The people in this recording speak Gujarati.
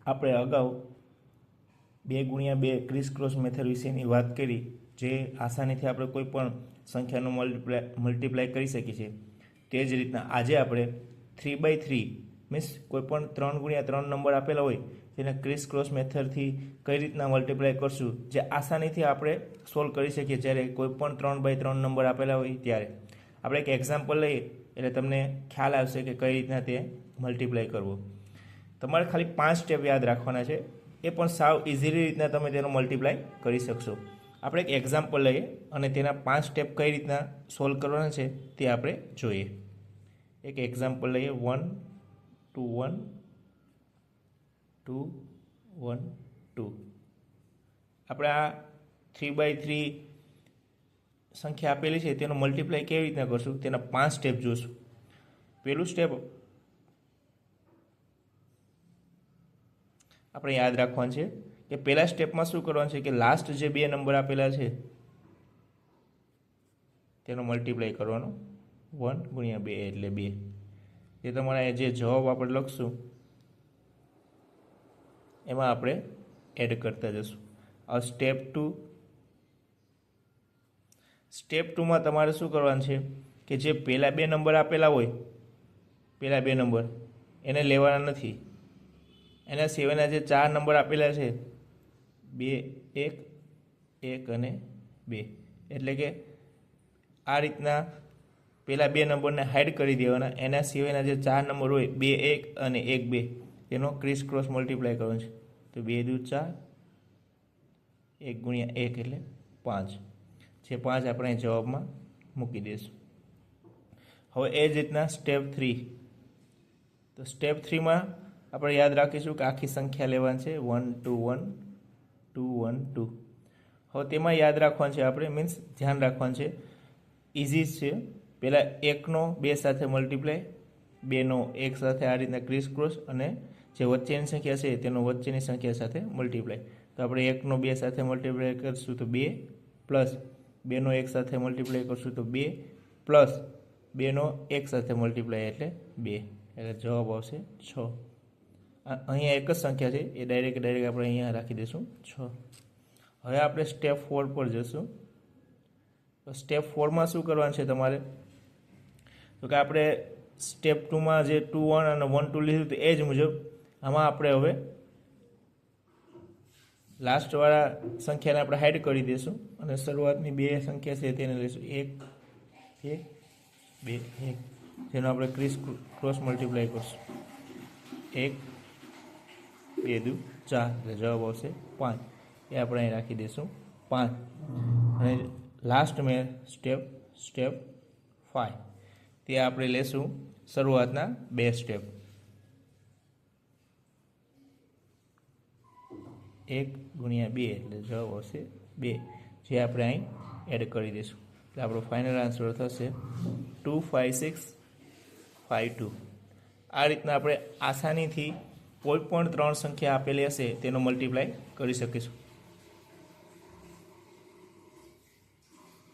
આપણે અગાઉ 2 × 2 ક્રિસ ક્રોસ મેથડ વિશેની વાત કરી, જે આસાનીથી આપણે કોઈ પણ સંખ્યાનું મલ્ટીપ્લાય કરી શકીએ છીએ. તે જ રીતના આજે આપણે 3/3 મીન્સ કોઈ પણ 3 × 3 નંબર આપેલા હોય તેને ક્રિસ ક્રોસ મેથડથી કઈ રીતના મલ્ટીપ્લાય કરશું, જે આસાનીથી આપણે સોલ્વ કરી શકીએ જ્યારે કોઈ પણ 3/3 નંબર આપેલા હોય ત્યારે. આપણે એક એક્ઝામ્પલ લઈએ એટલે તમને ખ્યાલ આવશે કે કઈ રીતના તે મલ્ટીપ્લાય કરવો. તમારે ખાલી 5 સ્ટેપ યાદ રાખવાના છે, એ પણ સાવ ઇઝીલી રીતના તમે તેનો મલ્ટીપ્લાય કરી શકશો. આપણે એક એક્ઝામ્પલ લઈએ અને તેના 5 સ્ટેપ કઈ રીતના સોલ્વ કરવાના છે તે આપણે જોઈએ. એક એક્ઝામ્પલ લઈએ 1 2 1 2 1 2. આપણે આ 3/3 સંખ્યા આપેલી છે તેનો મલ્ટીપ્લાય કેવી રીતના કરશું તેના 5 સ્ટેપ જોશું. પહેલું સ્ટેપ આપણે યાદ રાખવાનું છે કે પહેલા સ્ટેપમાં શું કરવાનું છે કે લાસ્ટ જે 2 નંબર આપેલા છે તેનો મલ્ટીપ્લાય કરવાનો. 1 × 2 એટલે 2. એ તમારા જે જવાબ આપણે લખશું એમાં આપણે એડ કરતા જશું. હવે સ્ટેપ 2માં તમારે શું કરવાનું છે કે જે પહેલા 2 નંબર આપેલા હોય, પહેલા 2 નંબર એને લેવાના નથી. એના સિવાયના જે 4 નંબર આપેલા છે 2 1 1 અને 2, એટલે કે આ રીતના પહેલા 2 નંબરને હાઈડ કરી દેવાના. એના સિવાયના જે 4 નંબર હોય 2 1 અને 1 2 તેનો ક્રિસ ક્રોસ મલ્ટીપ્લાય કરવાનો છે. તો 2 દૂ 4, 1 × 1 એટલે 5. જે 5 આપણે જવાબમાં મૂકી દઈશું. હવે એ જ રીતના સ્ટેપ 3. તો સ્ટેપ 3માં આપણે યાદ રાખીશું કે આખી સંખ્યા લેવાની છે 1 2 1 2 1 2. હવે તેમાં યાદ રાખવાનું છે આપણે, મીન્સ ધ્યાન રાખવાનું છે, ઇઝી છે. પહેલાં 1નો 2 સાથે મલ્ટીપ્લાય, 2નો 1 સાથે આ રીતના ક્રિસ ક્રોસ, અને જે વચ્ચેની સંખ્યા છે તેનો વચ્ચેની સંખ્યા સાથે મલ્ટીપ્લાય. તો આપણે 1નો 2 સાથે મલ્ટીપ્લાય કરીશું તો 2, પ્લસ 2નો 1 સાથે મલ્ટીપ્લાય કરશું તો 2, પ્લસ 2નો 1 સાથે મલ્ટીપ્લાય એટલે 2, એટલે જવાબ આવશે 6. અહીંયા એક જ સંખ્યા છે એ ડાયરેક્ટ આપણે અહીંયા રાખી દઈશું 6. હવે આપણે સ્ટેપ 4 પર જશું. તો સ્ટેપ 4માં શું કરવાનું છે તમારે, તો કે આપણે સ્ટેપ 2માં જે 2 1 અને 1 2 લીધું તો એ જ મુજબ આમાં આપણે હવે લાસ્ટવાળા સંખ્યાને આપણે હાઈડ કરી દઈશું અને શરૂઆતની 2 સંખ્યા છે તેને લઈશું 1 1 2 1, જેનો આપણે ક્રિસ ક્રોસ મલ્ટીપ્લાય કરશું. 1 2 દૂ 4 એટલે જવાબ આવશે 5. એ આપણે અહીં રાખી દઈશું 5. અને લાસ્ટ મેં સ્ટેપ 5 તે આપણે લેશું શરૂઆતના 2 સ્ટેપ. 1 × 2 એટલે જવાબ આવશે 2, જે આપણે અહીં એડ કરી દઈશું. એટલે આપણો ફાઇનલ આન્સર થશે 2 5 6 5 2. આ રીતના આપણે આસાનીથી કોઈ પણ 3 સંખ્યા આપેલી હશે તેનો મલ્ટીપ્લાય કરી શકીશું.